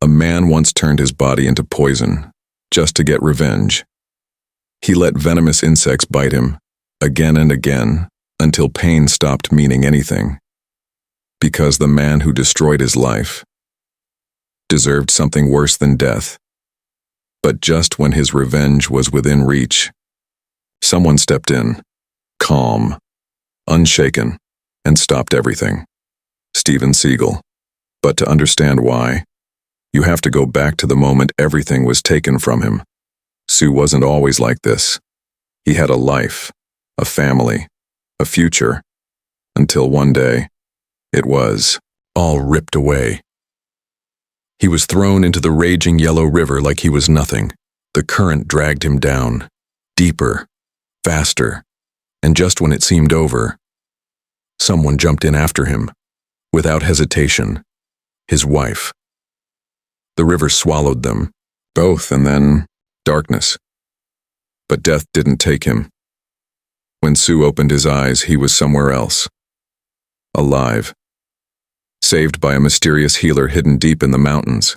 A man once turned his body into poison, just to get revenge. He let venomous insects bite him, again and again, until pain stopped meaning anything. Because the man who destroyed his life deserved something worse than death. But just when his revenge was within reach, someone stepped in, calm, unshaken, and stopped everything. Steven Seagal. But to understand why, you have to go back to the moment everything was taken from him. Sue wasn't always like this. He had a life, a family, a future, until one day, it was all ripped away. He was thrown into the raging yellow river like he was nothing. The current dragged him down, deeper, faster, and just when it seemed over, someone jumped in after him, without hesitation, his wife. The river swallowed them, both, and then darkness. But death didn't take him. When Sue opened his eyes, he was somewhere else. Alive. Saved by a mysterious healer hidden deep in the mountains.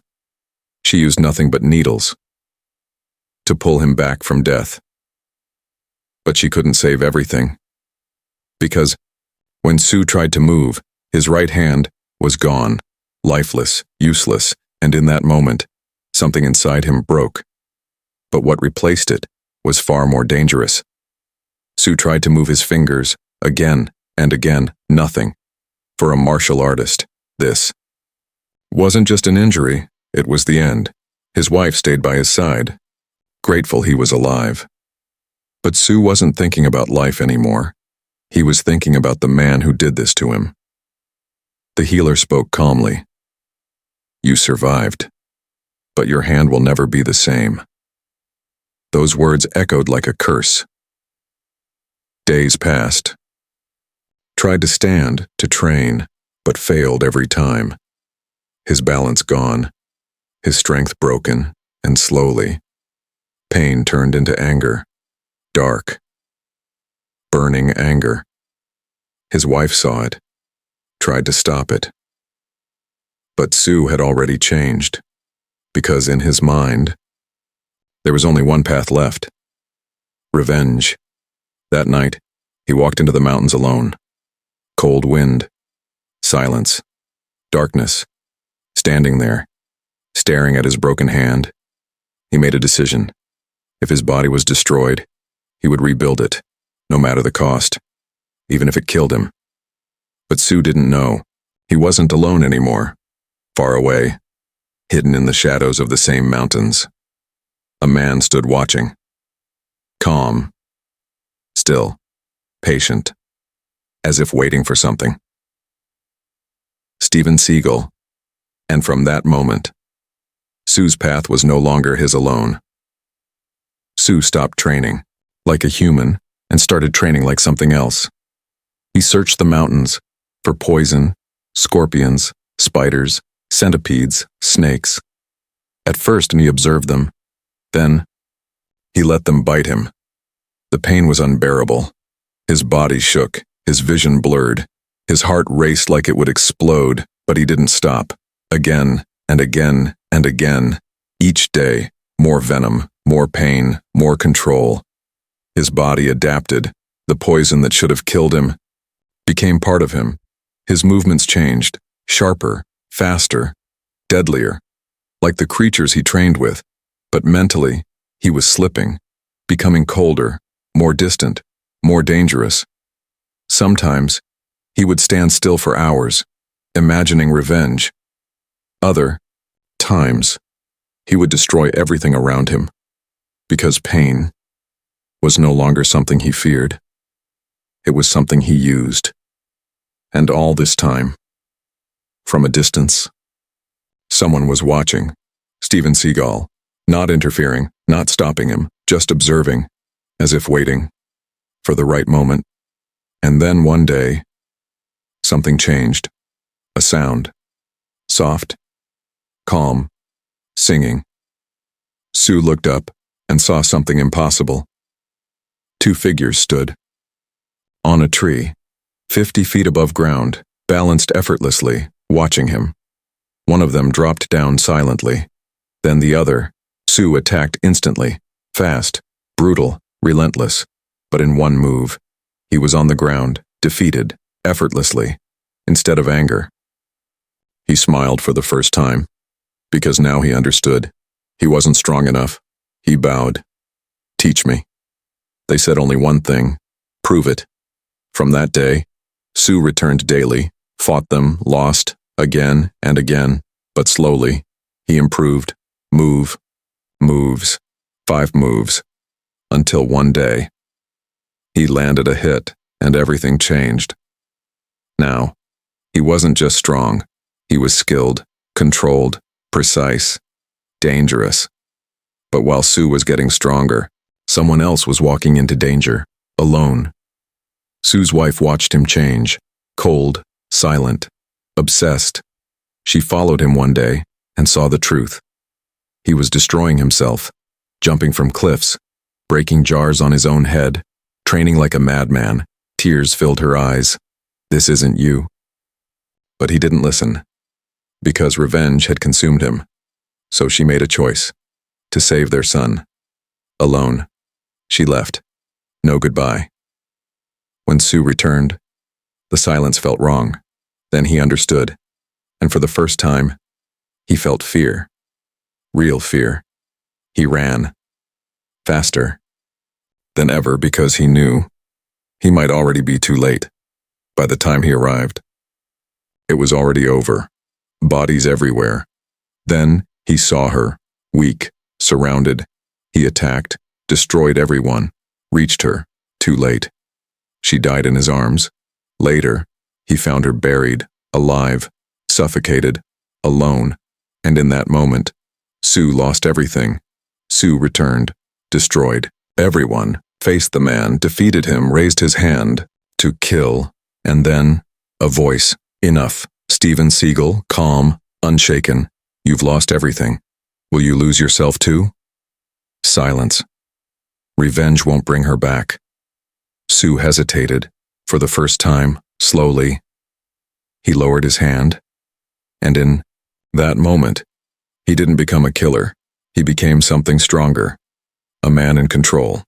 She used nothing but needles to pull him back from death. But she couldn't save everything. Because when Sue tried to move, his right hand was gone, lifeless, useless, and in that moment, something inside him broke. But what replaced it was far more dangerous. Sue tried to move his fingers, again and again, nothing. For a martial artist, this wasn't just an injury, it was the end. His wife stayed by his side, grateful he was alive. But Sue wasn't thinking about life anymore. He was thinking about the man who did this to him. The healer spoke calmly. You survived, but your hand will never be the same. Those words echoed like a curse. Days passed. Tried to stand, to train, but failed every time. His balance gone, his strength broken, and slowly, pain turned into anger, dark, burning anger. His wife saw it, tried to stop it. But Sue had already changed, because in his mind, there was only one path left. Revenge. That night, he walked into the mountains alone. Cold wind, silence, darkness. Standing there, staring at his broken hand, he made a decision. If his body was destroyed, he would rebuild it, no matter the cost, even if it killed him. But Sue didn't know. He wasn't alone anymore. Far away, hidden in the shadows of the same mountains, a man stood watching. Calm, still, patient, as if waiting for something. Steven Seagal. And from that moment, Sue's path was no longer his alone. Sue stopped training, like a human, and started training like something else. He searched the mountains for poison, scorpions, spiders, centipedes, snakes. At first, he observed them. Then, he let them bite him. The pain was unbearable. His body shook, his vision blurred. His heart raced like it would explode, but he didn't stop. Again and again and again. Each day, more venom, more pain, more control. His body adapted. The poison that should have killed him became part of him. His movements changed, sharper, faster, deadlier, like the creatures he trained with. But mentally, he was slipping, becoming colder, more distant, more dangerous. Sometimes, he would stand still for hours, imagining revenge. Other times, he would destroy everything around him, because pain was no longer something he feared. It was something he used. And all this time, from a distance, someone was watching. Steven Seagal, not interfering, not stopping him, just observing, as if waiting for the right moment. And then one day, something changed. A sound. Soft. Calm. Singing. Sue looked up and saw something impossible. Two figures stood. On a tree, 50 feet above ground, balanced effortlessly, watching him. One of them dropped down silently. Then the other. Sue attacked instantly, fast, brutal, relentless. But in one move, he was on the ground, defeated, effortlessly, instead of anger. He smiled for the first time, because now he understood. He wasn't strong enough. He bowed. Teach me. They said only one thing. Prove it. From that day, Sue returned daily, fought them, lost, again and again, but slowly. He improved. Moves, 5 moves, until one day, he landed a hit and everything changed. Now, he wasn't just strong, he was skilled, controlled, precise, dangerous. But while Sue was getting stronger, someone else was walking into danger, alone. Sue's wife watched him change, cold, silent, obsessed. She followed him one day and saw the truth. He was destroying himself, jumping from cliffs, breaking jars on his own head, training like a madman. Tears filled her eyes. This isn't you. But he didn't listen, because revenge had consumed him. So she made a choice, to save their son. Alone, she left. No goodbye. When Sue returned, the silence felt wrong. Then he understood, and for the first time, he felt fear. Real fear. He ran. Faster than ever because he knew he might already be too late by the time he arrived. It was already over. Bodies everywhere. Then he saw her, weak, surrounded. He attacked, destroyed everyone, reached her, too late. She died in his arms. Later, he found her buried, alive, suffocated, alone, and in that moment, Sue lost everything. Sue returned, destroyed. Everyone faced the man, defeated him, raised his hand to kill, and then a voice. Enough. Steven Seagal, calm, unshaken. You've lost everything. Will you lose yourself too? Silence. Revenge won't bring her back. Sue hesitated. For the first time, slowly. He lowered his hand, and in that moment, he didn't become a killer. He became something stronger. A man in control.